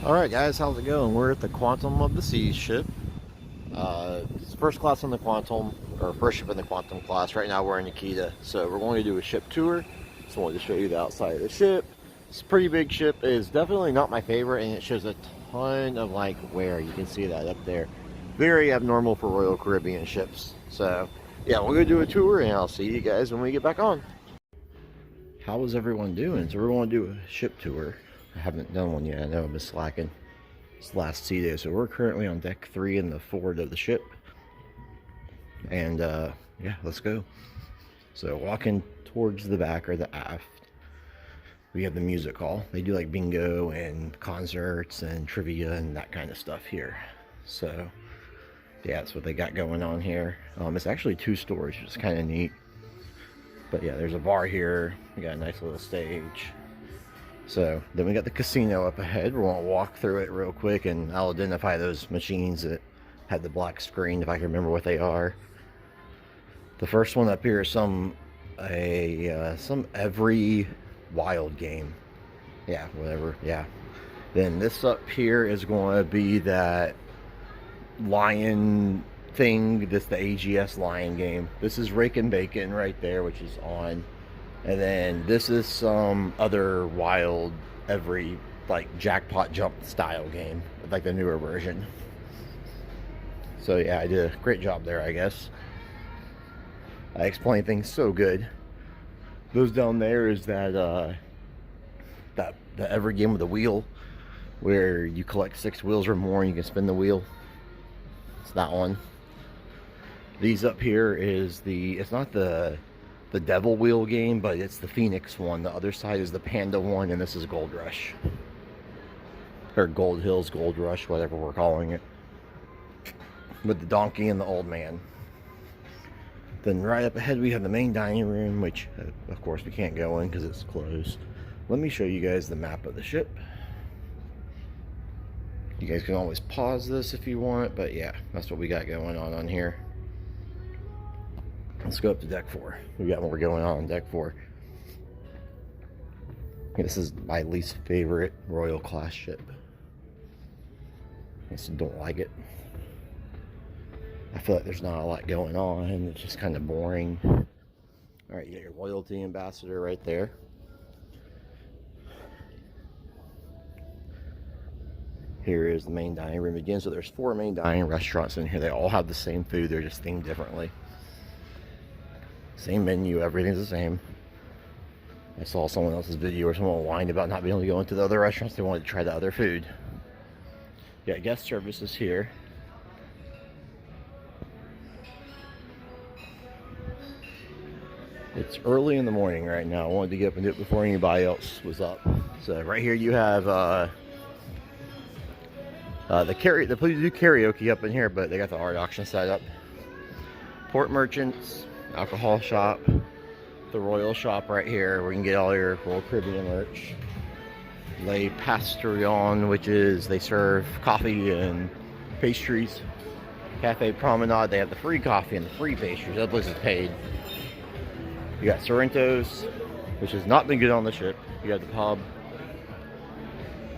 Alright guys, how's it going? We're at the Quantum of the Seas ship. It's first class on the Quantum, or first ship in the Quantum class. Right now we're in Nikita, so we're going to do a ship tour. Just wanted to show you the outside of the ship. It's a pretty big ship. It is definitely not my favorite, and it shows a ton of like wear. You can see that up there. Very abnormal for Royal Caribbean ships. So yeah, we're going to do a tour, and I'll see you guys when we get back on. How is everyone doing? So we're going to do a ship tour. I haven't done one yet. I know I've been slacking. It's the last sea day. So we're currently on deck 3 in the forward of the ship. And yeah, let's go. So walking towards the back or the aft, we have the music hall. They do like bingo and concerts and trivia and that kind of stuff here. So yeah, that's what they got going on here. It's actually 2 stories, which is kind of neat. But yeah, there's a bar here. We got a nice little stage. So then we got the casino up ahead. We're going to walk through it real quick, and I'll identify those machines that had the black screen if I can remember what they are. The first one up here is some every wild game. Yeah, whatever. Yeah. Then this up here is going to be that lion thing. This the AGS lion game. This is Rake and Bacon right there, which is on. And then this is some other wild every like jackpot jump style game, like the newer version. So yeah, I did a great job there, I guess. I explained things so good. Those down there is that the every game with the wheel, where you collect 6 wheels or more and you can spin the wheel. It's that one. These up here is it's not the Devil Wheel game, but it's the Phoenix one. The other side is the Panda one, and this is Gold Rush. Or Gold Hills Gold Rush, whatever we're calling it. With the donkey and the old man. Then right up ahead we have the main dining room, which of course we can't go in because it's closed. Let me show you guys the map of the ship. You guys can always pause this if you want, but yeah, that's what we got going on here. Let's go up to deck 4. We got more going on deck 4. This is my least favorite Royal class ship. I just don't like it. I feel like there's not a lot going on. It's just kind of boring. Alright, you got your loyalty ambassador right there. Here is the main dining room again. So there's 4 main dining restaurants in here. They all have the same food. They're just themed differently. Same menu, everything's the same. I saw someone else's video where someone whined about not being able to go into the other restaurants. They wanted to try the other food. Yeah, guest services here. It's early in the morning right now. I wanted to get up and do it before anybody else was up. So right here you have they do karaoke up in here, but they got the art auction set up. Port merchants, alcohol shop, the Royal shop right here where you can get all your Royal Caribbean merch. Le Pastillon, which is they serve coffee and pastries. Cafe Promenade, they have the free coffee and the free pastries. That place is paid. You got Sorrento's, which has not been good on the ship. You got the pub.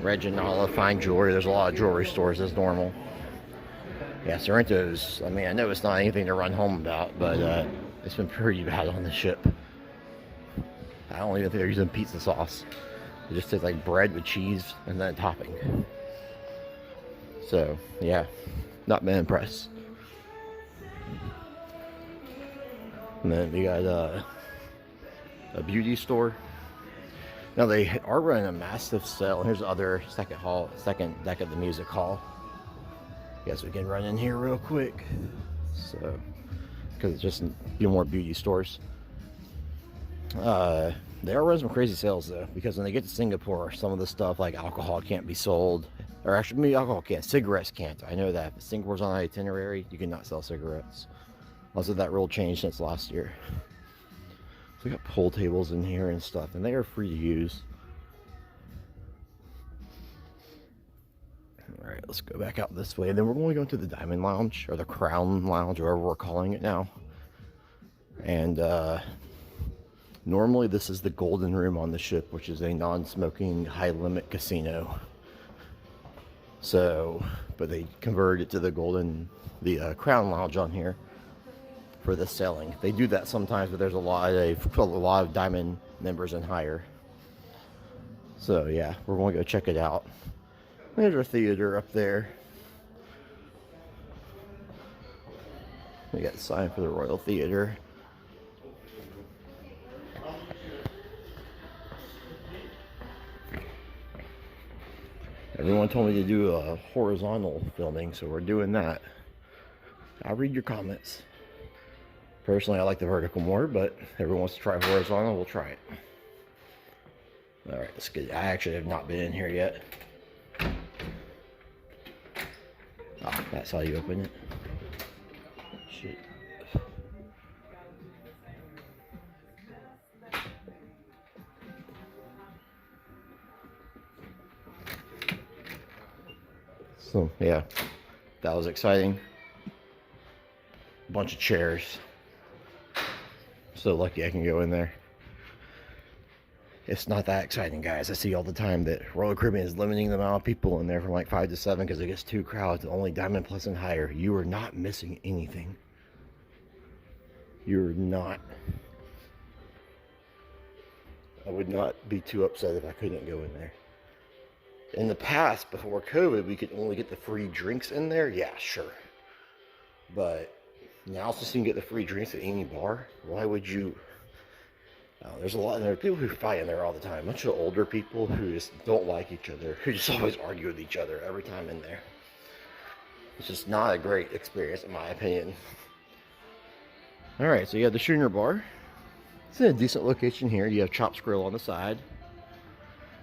Reginald, fine jewelry. There's a lot of jewelry stores as normal. Yeah, Sorrento's, I mean, I know it's not anything to run home about, but it's been pretty bad on the ship. I don't even think they're using pizza sauce. It just tastes like bread with cheese and then a topping. So, yeah, not been impressed. And then we got a beauty store. Now they are running a massive sale. Here's the other second deck of the music hall. Guess we can run in here real quick. So, because it's just a few more beauty stores. They are running some crazy sales though, because when they get to Singapore, some of the stuff like alcohol can't be sold. Or actually, maybe alcohol can't. Cigarettes can't. I know that. If Singapore's on an itinerary, you cannot sell cigarettes. Also, that rule changed since last year. So we got pool tables in here and stuff, and they are free to use. Alright, let's go back out this way. And then we're going to go into the Diamond Lounge, or the Crown Lounge, whatever we're calling it now. And normally this is the golden room on the ship, which is a non-smoking, high-limit casino. So, but they converted it to the Crown Lounge on here for the sailing. They do that sometimes, but there's a lot of Diamond members and higher. So yeah, we're going to go check it out. There's our theater up there. We got a sign for the Royal Theater. Everyone told me to do a horizontal filming, so we're doing that. I'll read your comments. Personally, I like the vertical more, but if everyone wants to try horizontal, we'll try it. Alright, let's get. I actually have not been in here yet. Ah, that's how you open it. Shit. So, yeah, that was exciting. Bunch of chairs. So lucky I can go in there. It's not that exciting, guys. I see all the time that Royal Caribbean is limiting the amount of people in there from like 5 to 7 because it gets too crowded. Only Diamond Plus and higher. You are not missing anything. You're not. I would not be too upset if I couldn't go in there. In the past, before COVID, we could only get the free drinks in there. Yeah, sure. But now since you can get the free drinks at any bar, why would you? There's a lot of people who fight in there all the time. A bunch of older people who just don't like each other, who just always argue with each other every time in there. It's just not a great experience, in my opinion. Alright, so you have the Schooner Bar. It's in a decent location here. You have Chops Grill on the side.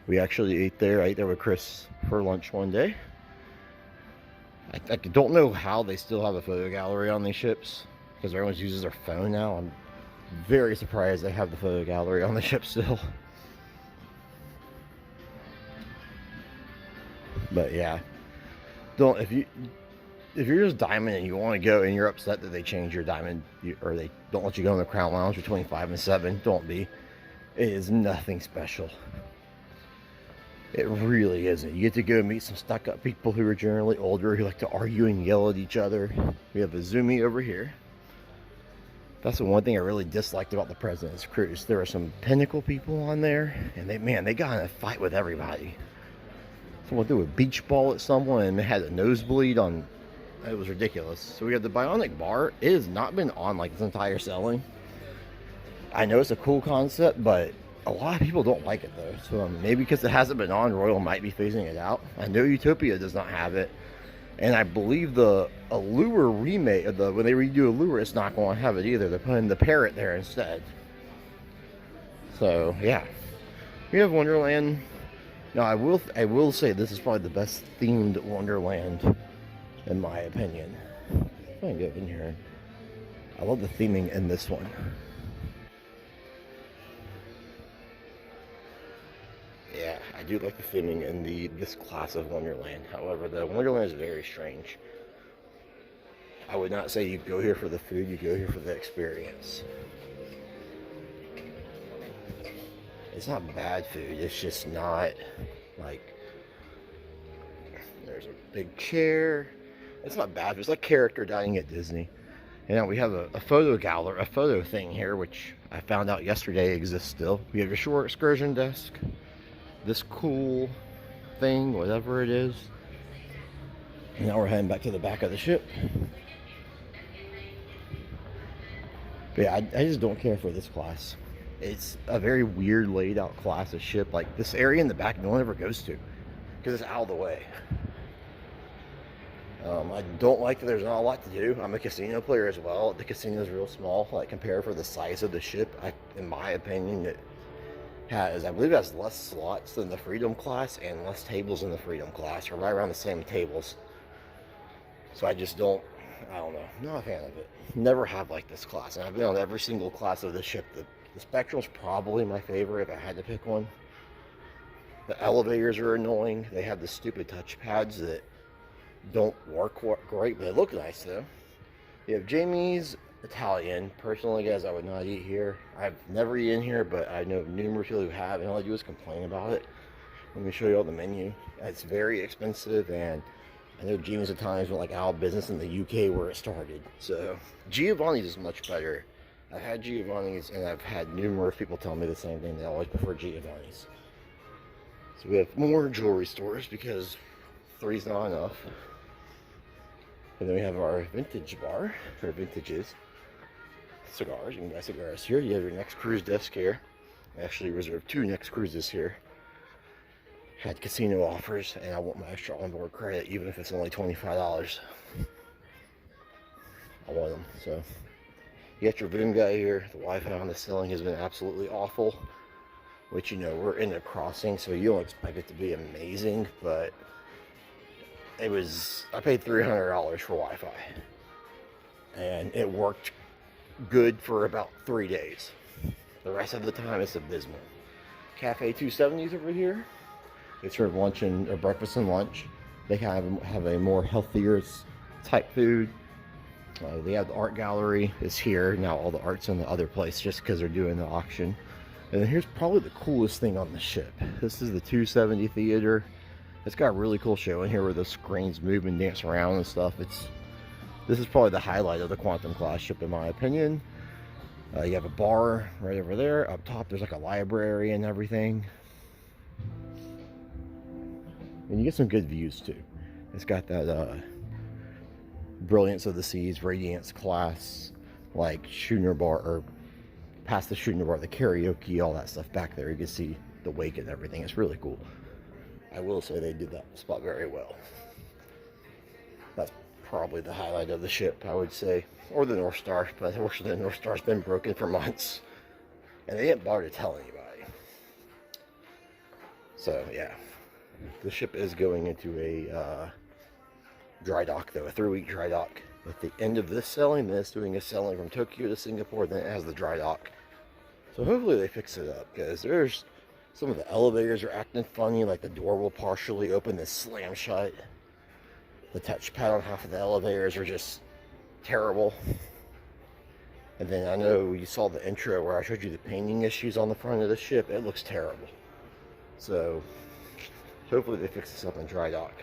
We actually ate there. I ate there with Chris for lunch one day. I don't know how they still have a photo gallery on these ships, because everyone uses their phone now. I'm very surprised they have the photo gallery on the ship still. But yeah, if you're just Diamond and you want to go and you're upset that they changed your Diamond, or they don't let you go in the Crown Lounge between 5 and 7, don't be. It is nothing special. It really isn't. You get to go meet some stuck-up people who are generally older, who like to argue and yell at each other. We have a Zoomy over here. That's the one thing I really disliked about the President's Cruise. There were some Pinnacle people on there, and they got in a fight with everybody. Someone threw a beach ball at someone and they had a nosebleed on. It was ridiculous. So we have the Bionic Bar. It has not been on like this entire sailing. I know it's a cool concept, but a lot of people don't like it though. So maybe because it hasn't been on, Royal might be phasing it out. I know Utopia does not have it. And I believe the Allure remake, when they redo Allure, it's not going to have it either. They're putting the Parrot there instead. So yeah, we have Wonderland. Now I will say this is probably the best themed Wonderland, in my opinion. I can get in here. I love the theming in this one. Yeah, I do like the theming in this class of Wonderland. However, the Wonderland is very strange. I would not say you go here for the food, you go here for the experience. It's not bad food, it's just not like, there's a big chair. It's not bad, it's like character dining at Disney. And now we have a photo gallery, a photo thing here, which I found out yesterday exists still. We have your shore excursion desk. This cool thing, whatever it is. And now we're heading back to the back of the ship. But yeah, I just don't care for this class. It's a very weird laid out class of ship. Like this area in the back, no one ever goes to because it's out of the way. I don't like that there's not a lot to do. I'm a casino player as well. The casino is real small, like compared for the size of the ship. In my opinion, I believe it has less slots than the Freedom class and less tables in the Freedom class, or right around the same tables. So I don't know. I'm not a fan of it. Never have liked this class. And I've been on every single class of the ship. The Spectral's probably my favorite if I had to pick one. The elevators are annoying. They have the stupid touchpads that don't work great, but they look nice though. You have Jamie's Italian. Personally, guys, I would not eat here. I've never eaten here, but I know numerous people who have, and all I do is complain about it. Let me show you all the menu. It's very expensive, and I know James at times went like out of business in the UK where it started. So Giovanni's is much better. I've had Giovanni's, and I've had numerous people tell me the same thing. They always prefer Giovanni's. So we have more jewelry stores because 3's not enough. And then we have our vintage bar, or vintages. Cigars, you can buy cigars here. You have your next cruise desk here. I actually reserved 2 next cruises here. Had casino offers, and I want my extra onboard credit, even if it's only $25. I want them. So you got your Voom guy here. The Wi-Fi on the ceiling has been absolutely awful, which, you know, we're in the crossing, so you don't expect it to be amazing, but it was, I paid $300 for Wi-Fi, and it worked good for about 3 days. The rest of the time it's abysmal. Cafe 270's over here. They serve lunch and or breakfast and lunch. They have a more healthier type food. They have the art gallery is here. Now all the art's in the other place just because they're doing the auction. And then here's probably the coolest thing on the ship. This is the 270 theater. It's got a really cool show in here where the screens move and dance around and stuff. This is probably the highlight of the Quantum class ship in my opinion. You have a bar right over there. Up top there's like a library and everything. And you get some good views too. It's got that Brilliance of the Seas, Radiance class, like Schooner Bar, or past the Schooner Bar, the karaoke, all that stuff back there. You can see the wake and everything. It's really cool. I will say they did that spot very well. That's probably the highlight of the ship, I would say. Or the North Star, but unfortunately the North Star's been broken for months. And they didn't bother to tell anybody. So, yeah. The ship is going into a dry dock, though, a 3-week dry dock. At the end of this sailing, then it's doing a sailing from Tokyo to Singapore, then it has the dry dock. So hopefully they fix it up, because there's some of the elevators are acting funny, like the door will partially open and slam shut. The touchpad on half of the elevators are just terrible. And then I know you saw the intro where I showed you the painting issues on the front of the ship. It looks terrible. So hopefully they fix this up in dry dock.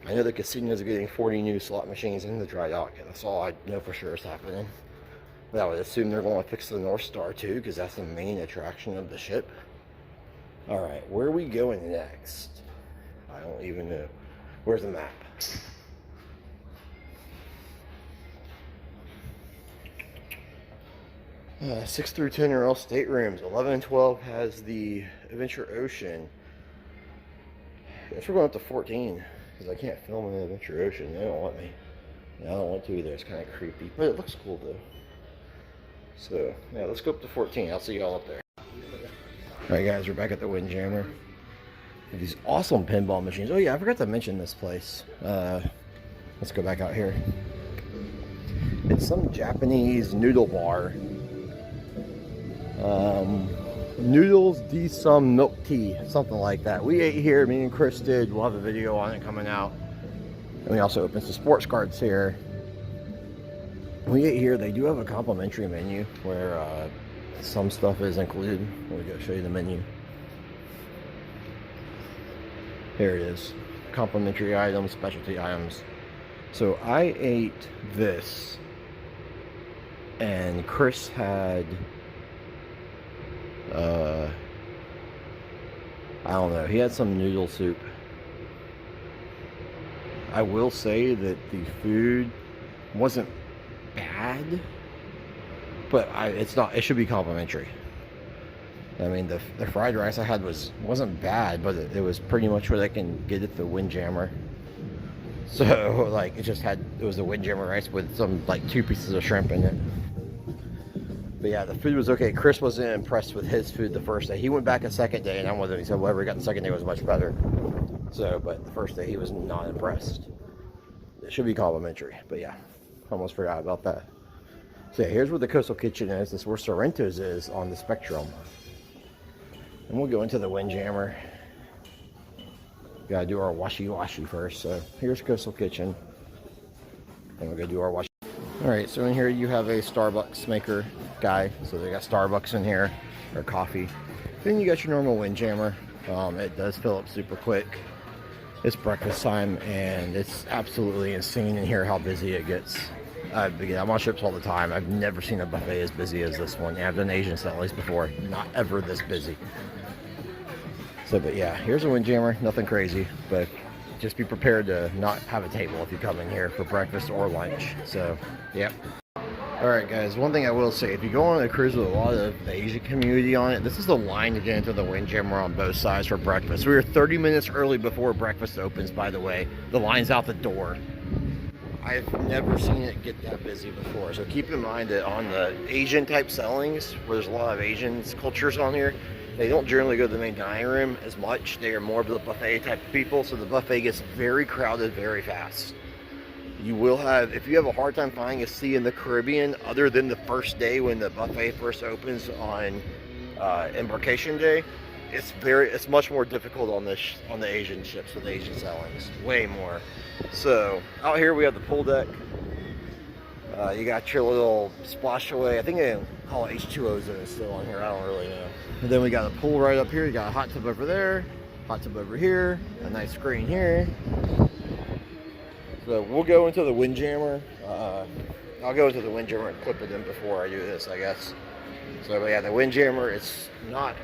I know the casinos are getting 40 new slot machines in the dry dock, and that's all I know for sure is happening. But I would assume they're going to fix the North Star too, because that's the main attraction of the ship. Alright, where are we going next? I don't even know. Where's the map? 6 through 10 are all staterooms. 11 and 12 has the Adventure Ocean. I guess we're going up to 14 because I can't film in the Adventure Ocean. They don't want me. Yeah, I don't want to either. It's kind of creepy, but it looks cool though. So yeah, let's go up to 14. I'll see y'all up there. Alright guys, we're back at the Windjammer. These awesome pinball machines. Oh yeah, I forgot to mention this place. Let's go back out here. It's some Japanese noodle bar. Noodles, some milk tea, something like that. We ate here, me and Chris did. We'll have a video on it coming out. And we also opened some sports cards here. We ate here. They do have a complimentary menu where some stuff is included. Let me go show you the menu. Here it is. Complimentary items, specialty items. So I ate this, and Chris had I don't know, he had some noodle soup. I will say that the food wasn't bad, but it should be complimentary. I mean, the fried rice I had wasn't bad, but it was pretty much what I can get at the Windjammer. So like it was the Windjammer rice with some like 2 pieces of shrimp in it. But yeah, the food was okay. Chris wasn't impressed with his food the first day. He went back a second day, and I'm with him. He said whatever he got the second day was much better. So, but the first day he was not impressed. It should be complimentary, but yeah, almost forgot about that. So yeah, here's where the Coastal Kitchen is. This is where Sorrento's is on the Spectrum. And we'll go into the Windjammer. Gotta do our washy first. So here's Coastal Kitchen. And we're gonna do our washi. Alright, so in here you have a Starbucks maker guy. So they got Starbucks in here, or coffee. Then you got your normal Windjammer. It does fill up super quick. It's breakfast time, and it's absolutely insane in here how busy it gets. I'm on ships all the time. I've never seen a buffet as busy as this one. Yeah, I've done Asian salads before, not ever this busy. So, but yeah, here's a Windjammer, nothing crazy, but just be prepared to not have a table if you come in here for breakfast or lunch. So, yep. Alright guys, one thing I will say, if you go on a cruise with a lot of the Asian community on it, this is the line to get into the Windjammer on both sides for breakfast. We were 30 minutes early before breakfast opens, by the way. The line's out the door. I've never seen it get that busy before, so keep in mind that on the Asian type sellings, where there's a lot of Asian cultures on here, they don't generally go to the main dining room as much. They are more of the buffet type of people, so the buffet gets very crowded very fast. You will have, if you have a hard time finding a seat in the Caribbean, other than the first day when the buffet first opens on embarkation day, it's much more difficult on the Asian ships with Asian sailings, way more. So out here we have the pool deck. You got your little splash away. I think they call it H2O zone still on here. I don't really know. And then we got a pool right up here. You got a hot tub over there, hot tub over here, a nice screen here. So we'll go into the Windjammer. I'll go into the Windjammer and clip it in before I do this, I guess. So yeah, the Windjammer, it's not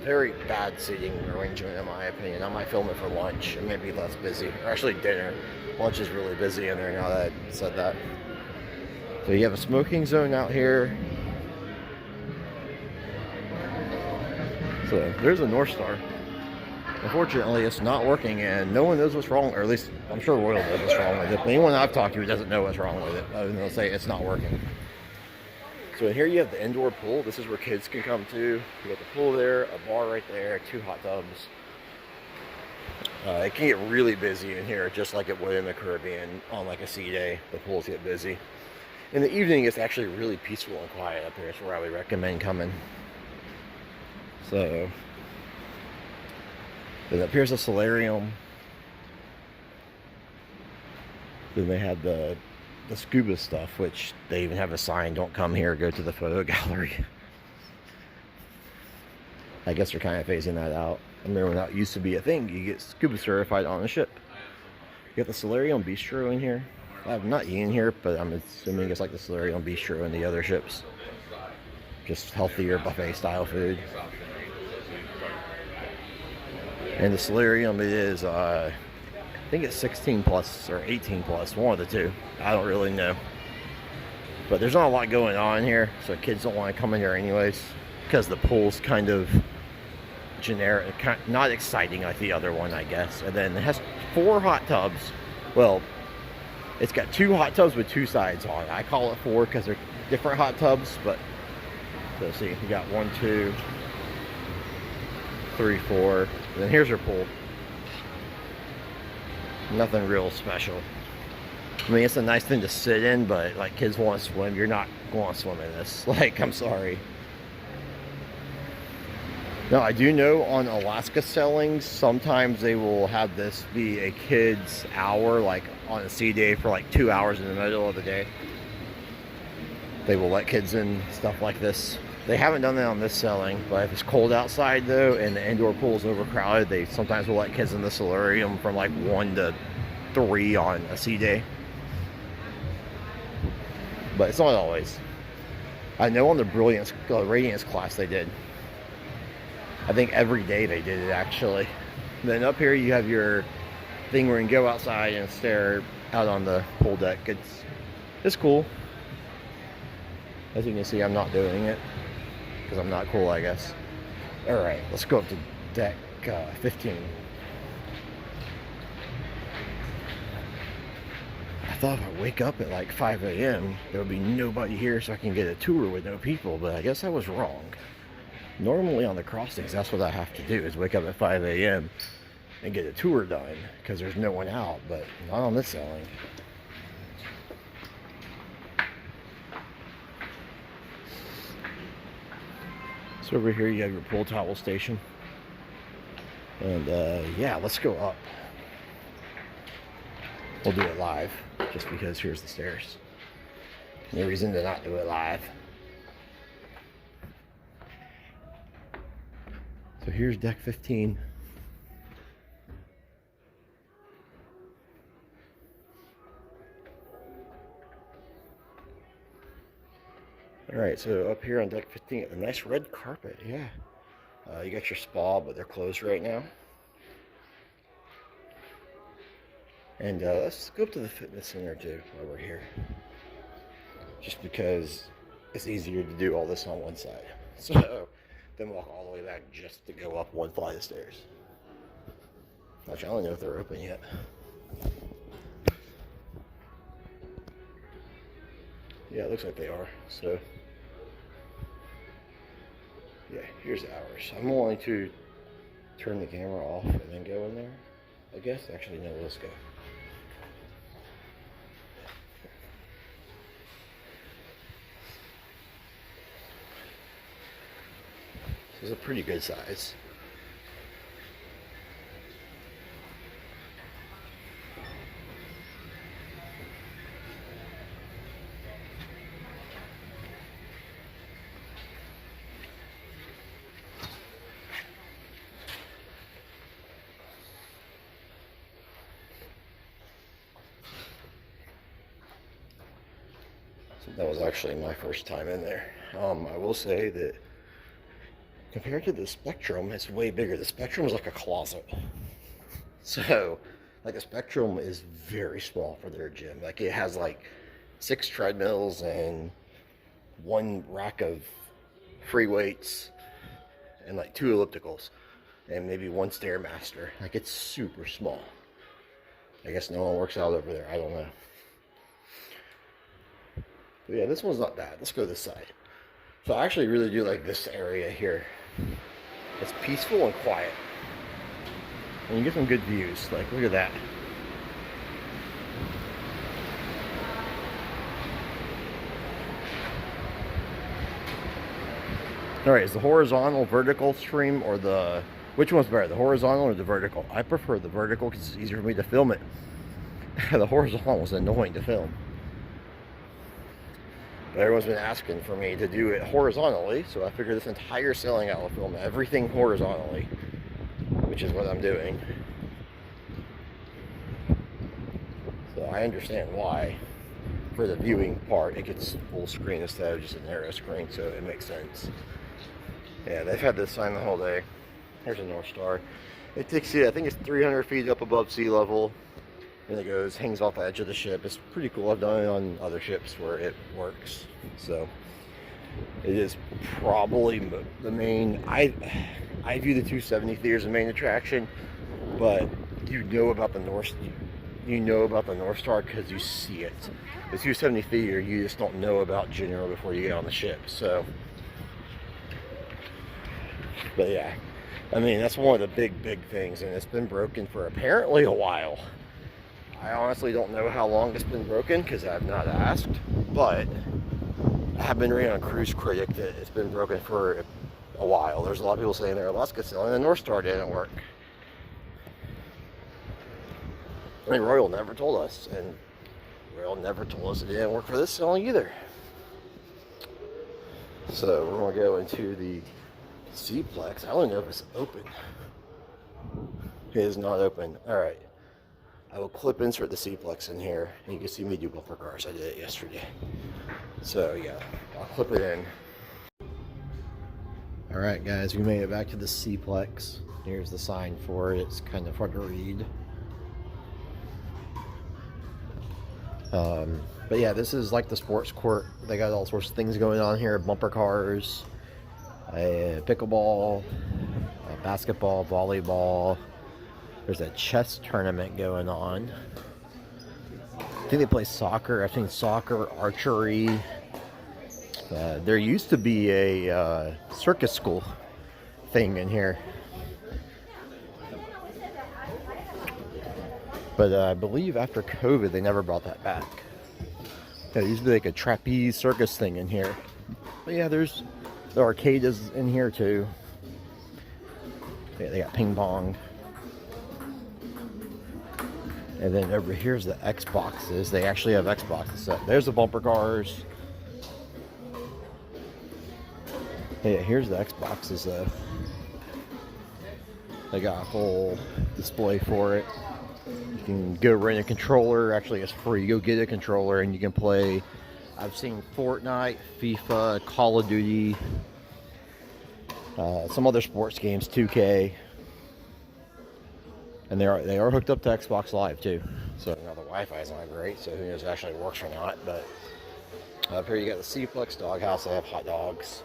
very bad seating arrangement in my opinion. I might film it for lunch and maybe less busy. Or actually dinner. Lunch is really busy in there now that I said that. So you have a smoking zone out here. So there's a North Star. Unfortunately, it's not working, and no one knows what's wrong, or at least I'm sure Royal knows what's wrong with it, but anyone I've talked to doesn't know what's wrong with it, other than they'll say it's not working. So in here you have the indoor pool. This is where kids can come to. You got the pool there, a bar right there, 2 hot tubs. It can get really busy in here, just like it would in the Caribbean on like a sea day. The pools get busy. In the evening, it's actually really peaceful and quiet up here. It's where I would recommend coming. So then up here's the Solarium. Then they have the scuba stuff, which they even have a sign, don't come here, go to the photo gallery. I guess they're kind of phasing that out. I remember when that used to be a thing, you get scuba certified on a ship. You got the Solarium Bistro in here. I've not eaten here, but I'm assuming it's like the Solarium Bistro and the other ships. Just healthier buffet style food. And the Solarium, it is, I think it's 16 plus or 18 plus, one of the two. I don't really know. But there's not a lot going on here, so kids don't want to come in here anyways, because the pool's kind of generic, not exciting like the other one, I guess. And then it has 4 hot tubs. Well, it's got 2 hot tubs with 2 sides on it. I call it 4 because they're different hot tubs, but so see, you got 1, 2, 3, 4. And then here's your pool. Nothing real special. I mean, it's a nice thing to sit in, but like kids want to swim, you're not going to swim in this. Like, I'm sorry. Now, I do know on Alaska sailings, sometimes they will have this be a kid's hour, like on a sea day for like 2 hours in the middle of the day. They will let kids in, stuff like this. They haven't done that on this sailing, but if it's cold outside though and the indoor pool is overcrowded, they sometimes will let kids in the Solarium from like 1 to 3 on a sea day. But it's not always. I know on the Radiance class they did. I think every day they did it actually. Then up here you have your thing where you can go outside and stare out on the pool deck. It's cool. As you can see, I'm not doing it because I'm not cool, I guess. Alright, let's go up to deck 15. I thought if I wake up at like 5 a.m. there would be nobody here so I can get a tour with no people, but I guess I was wrong. Normally on the crossings, that's what I have to do, is wake up at 5 a.m. and get a tour done because there's no one out, but not on this sailing. So over here you have your pool towel station. And yeah, let's go up. We'll do it live, just because here's the stairs. No reason to not do it live. So here's deck 15. Alright, so up here on deck 15, a nice red carpet, yeah. You got your spa, but they're closed right now. And let's go up to the fitness center too while we're here. Just because it's easier to do all this on one side. So, then walk all the way back just to go up one flight of stairs. Actually, I don't know if they're open yet. Yeah, it looks like they are. So, yeah, here's ours. I'm going to turn the camera off and then go in there, I guess. Actually, no, let's go. This is a pretty good size. That was actually my first time in there. I will say that compared to the Spectrum, it's way bigger. The Spectrum is like a closet. So, like the Spectrum is very small for their gym. Like it has like 6 treadmills and 1 rack of free weights and like 2 ellipticals and maybe 1 Stairmaster. Like it's super small. I guess no one works out over there. I don't know. But yeah, this one's not bad. Let's go this side. So I actually really do like this area here. It's peaceful and quiet. And you get some good views. Like, look at that. Alright, is the horizontal vertical stream or the... Which one's better, the horizontal or the vertical? I prefer the vertical because it's easier for me to film it. The horizontal was annoying to film. But everyone's been asking for me to do it horizontally, so I figured this entire sailing out will film everything horizontally, which is what I'm doing. So I understand why, for the viewing part, it gets full screen instead of just a narrow screen, so it makes sense. Yeah, they've had this sign the whole day. Here's a North Star. It takes you, I think it's 300 feet up above sea level. And it goes, hangs off the edge of the ship. It's pretty cool. I've done it on other ships where it works. So it is probably the main. I view the 270 theater as the main attraction, but you know about the North Star because you see it. The 270 theater you just don't know about general before you get on the ship. So, but yeah, I mean that's one of the big things, and it's been broken for apparently a while. I honestly don't know how long it's been broken because I've not asked, but I have been reading on Cruise Critic that it's been broken for a while. There's a lot of people saying they're Alaska sailing, the North Star didn't work. I mean, Royal never told us, and Royal never told us it didn't work for this sailing either. So we're going to go into the SeaPlex. I don't know if it's open. It is not open. Alright. I will clip insert the SeaPlex in here, and you can see me do bumper cars. I did it yesterday. So yeah, I'll clip it in. Alright guys, we made it back to the SeaPlex. Here's the sign for it. It's kind of hard to read. But yeah, this is like the sports court. They got all sorts of things going on here. Bumper cars, a pickleball, a basketball, volleyball. There's a chess tournament going on. I think they play soccer. I think soccer, archery. There used to be a circus school thing in here. But I believe after COVID, they never brought that back. There used to be like a trapeze circus thing in here. But yeah, there's the arcade is in here too. Yeah, they got ping pong. And then over here's the Xboxes. They actually have Xboxes set. There's the bumper cars. Yeah, here's the Xboxes though. They got a whole display for it. You can go rent a controller. Actually, it's free. You go get a controller and you can play I've seen Fortnite, FIFA, Call of Duty, some other sports games, 2K, and they are hooked up to Xbox Live too. So now the Wi-Fi is not great, so who knows if it actually works or not. But up here you got the SeaPlex Doghouse. They have hot dogs.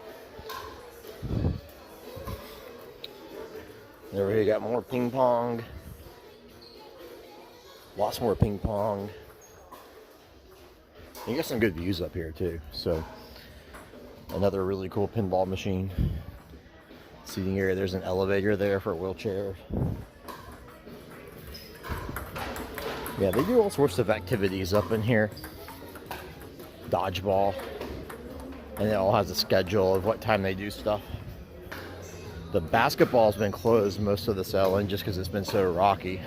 And over here you got more ping pong. Lots more ping pong. You got some good views up here too. So another really cool pinball machine. Seating area. There's an elevator there for a wheelchair. Yeah, they do all sorts of activities up in here. Dodgeball. And it all has a schedule of what time they do stuff. The basketball's been closed most of the selling just because it's been so rocky.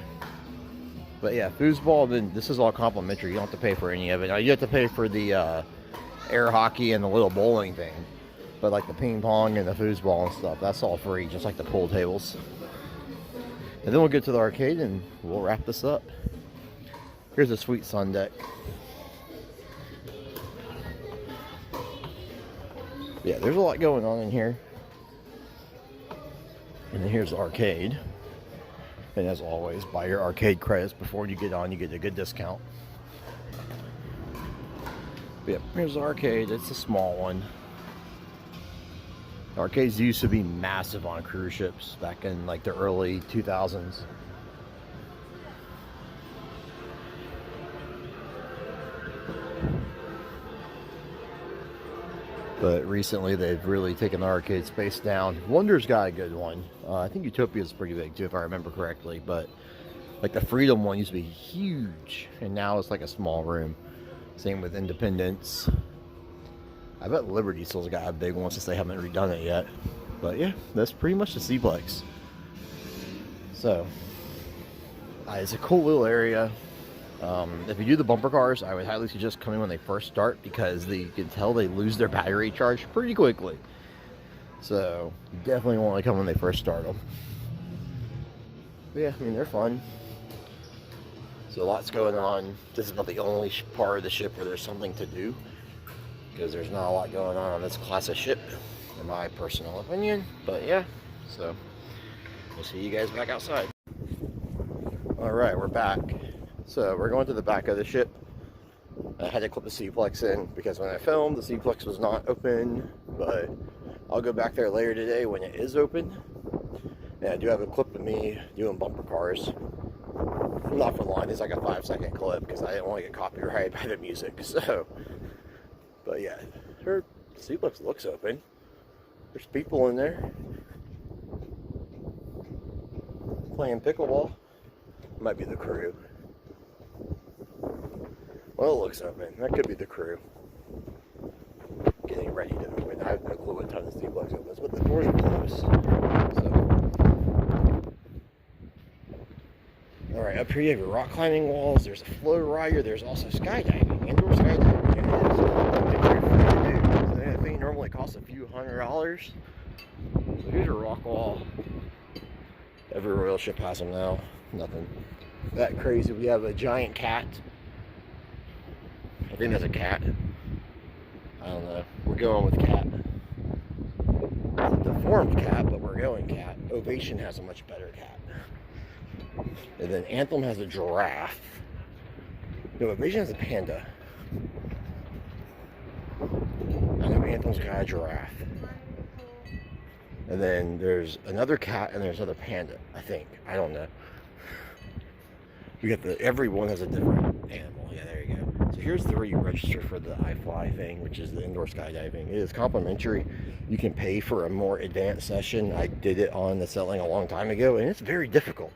But yeah, foosball, then this is all complimentary. You don't have to pay for any of it. Now you have to pay for the air hockey and the little bowling thing. But like the ping pong and the foosball and stuff, that's all free, just like the pool tables. And then we'll get to the arcade and we'll wrap this up. Here's a sweet sun deck. Yeah, there's a lot going on in here. And then here's the arcade. And as always, buy your arcade credits before you get on. You get a good discount. But yep, here's the arcade. It's a small one. Arcades used to be massive on cruise ships back in like the early 2000s. But recently they've really taken the arcade space down. Wonder's got a good one. I think Utopia's pretty big too, if I remember correctly. But like the Freedom one used to be huge, and now it's like a small room. Same with Independence. I bet Liberty still's got a big one since they haven't redone it yet. But yeah, that's pretty much the SeaPlex. So, it's a cool little area. If you do the bumper cars, I would highly suggest coming when they first start, because you can tell they lose their battery charge pretty quickly. So you definitely want to come when they first start them. But yeah, I mean, they're fun. So lots going on. This is not the only part of the ship where there's something to do, because there's not a lot going on this class of ship, in my personal opinion. But yeah, so we'll see you guys back outside. Alright, we're back. So we're going to the back of the ship. I had to clip the SeaPlex in because when I filmed, the SeaPlex was not open, but I'll go back there later today when it is open. And I do have a clip of me doing bumper cars. Not for long, it's like a 5-second clip because I didn't want to get copyrighted by the music. So, but yeah, her SeaPlex looks open. There's people in there playing pickleball. Might be the crew. Well, it looks open. That could be the crew getting ready to open. I have no clue what time the SeaPlex opens, but the doors are closed. So, alright, up here you have your rock climbing walls. There's a flow rider. There's also skydiving, indoor skydiving. And that thing normally costs a few $100s. So here's your rock wall. Every royal ship has them now. Nothing that crazy. We have a giant cat. I think that's a cat. I don't know. We're going with cat. It's a deformed cat, but we're going cat. Ovation has a much better cat. And then Anthem has a giraffe. No, Ovation has a panda. I know Anthem's got a giraffe. And then there's another cat and there's another panda, I think. I don't know. You get everyone has a different animal. Yeah, there you go. So here's where you register for the iFly thing, which is the indoor skydiving. It is complimentary. You can pay for a more advanced session. I did it on the selling a long time ago, and it's very difficult.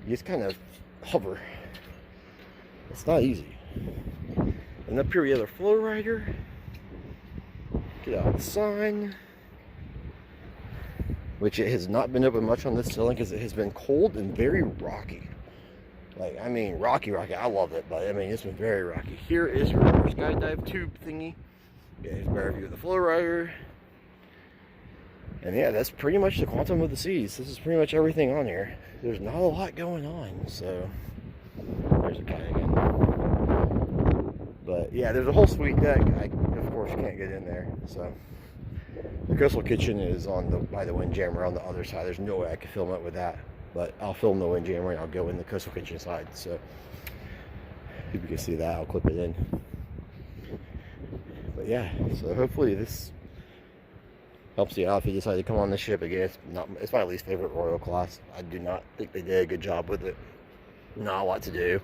You just kind of hover. It's not easy. And up here we have a flow rider. Get out the sun. Which it has not been open much on this selling because it has been cold and very rocky. Like, I mean, rocky. I love it, but I mean, it's been very rocky. Here is your skydive tube thingy. Yeah, here's a better view of the flow rider. And yeah, that's pretty much the Quantum of the Seas. This is pretty much everything on here. There's not a lot going on, so there's a cat again. But yeah, there's a whole suite deck. I, of course, can't get in there. So the Coastal Kitchen is on the by the Windjammer on the other side. There's no way I can film it with that. But I'll film the Windjammer and I'll go in the Coastal Kitchen side. So if you can see that, I'll clip it in. But yeah, so hopefully this helps you out if you decide to come on the ship again. It's my least favorite Royal class. I do not think they did a good job with it. Not a lot to do.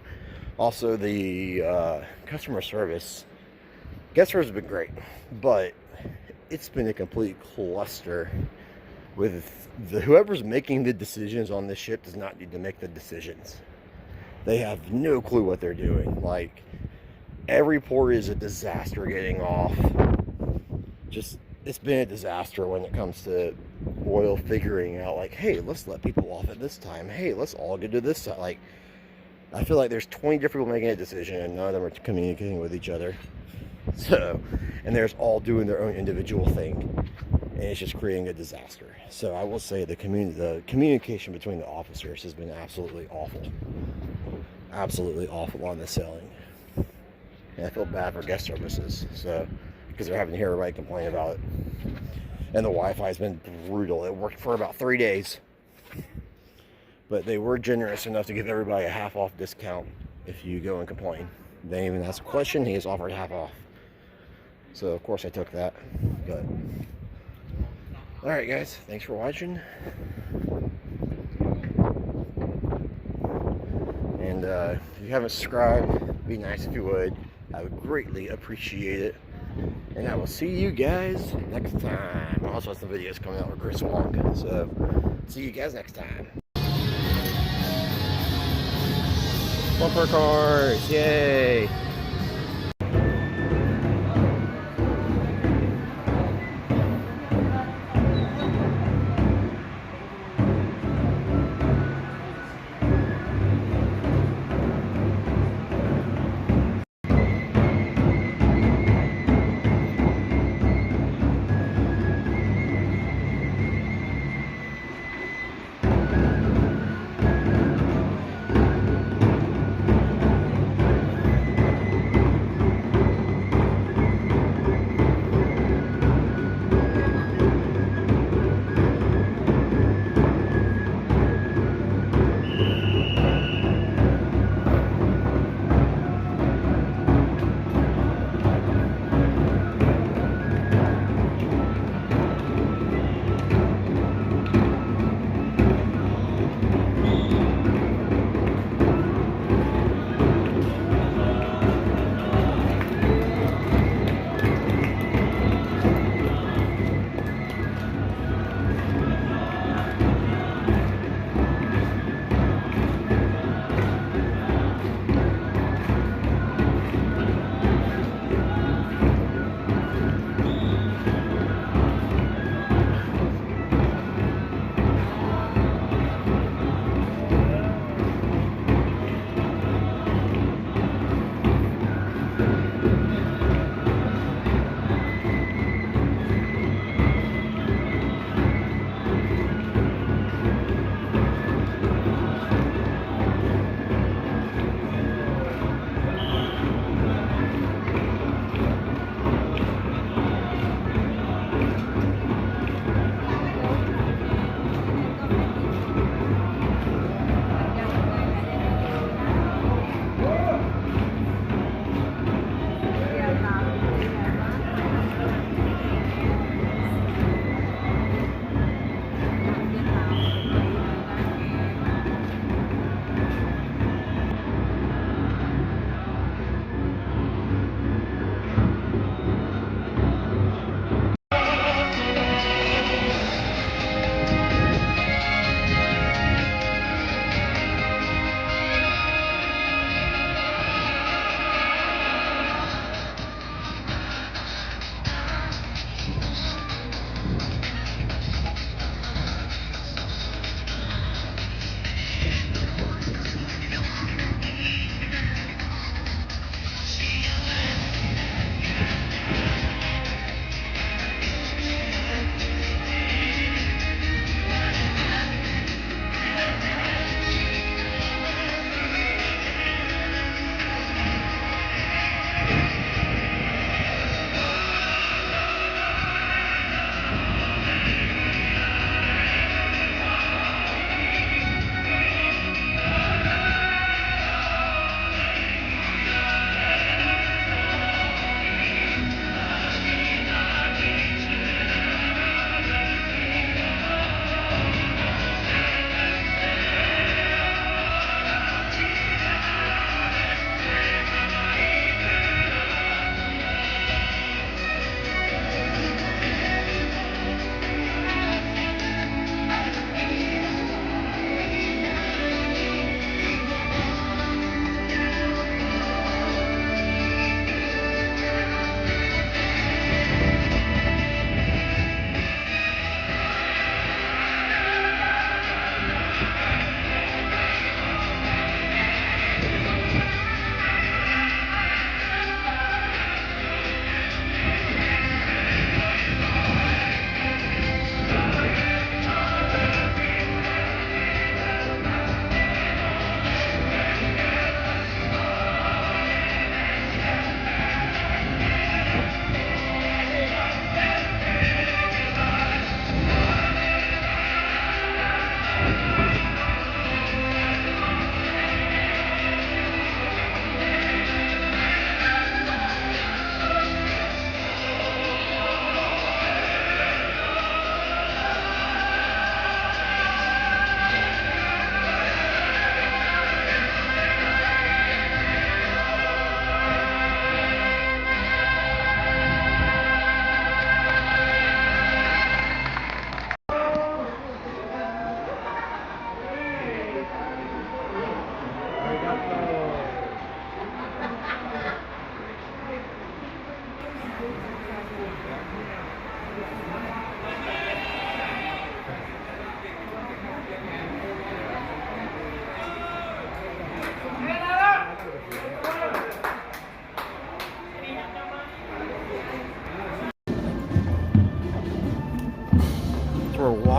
Also, the customer service, guest service has been great, but it's been a complete cluster with whoever's making the decisions on this ship does not need to make the decisions. They have no clue what they're doing. Like, every port is a disaster getting off. Just, it's been a disaster when it comes to Royal figuring out, like, hey, let's let people off at this time. Hey, let's all get to this side. Like, I feel like there's 20 different people making a decision and none of them are communicating with each other. So, and they're all doing their own individual thing. And it's just creating a disaster. So I will say the communication between the officers has been absolutely awful. Absolutely awful on this sailing. And I feel bad for guest services, so because they're having to hear everybody complain about it. And the Wi-Fi's been brutal. It worked for about 3 days. But they were generous enough to give everybody a half-off discount if you go and complain. They didn't even ask a question, he just offered half off. So of course I took that. But alright guys, thanks for watching. And if you haven't subscribed, it'd be nice if you would. I would greatly appreciate it. And I will see you guys next time. I also have some videos coming out with Chris Wong. So see you guys next time. Bumper cars, yay!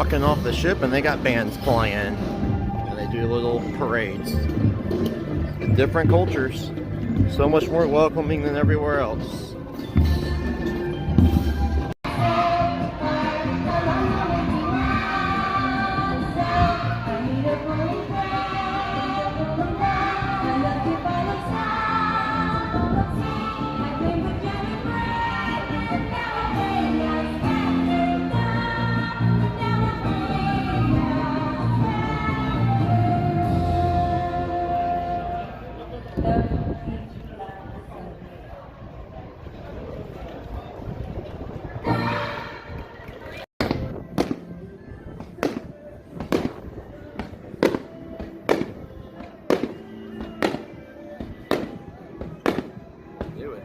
walking off the ship and they got bands playing. And they do little parades. Different cultures. So much more welcoming than everywhere else. Do it.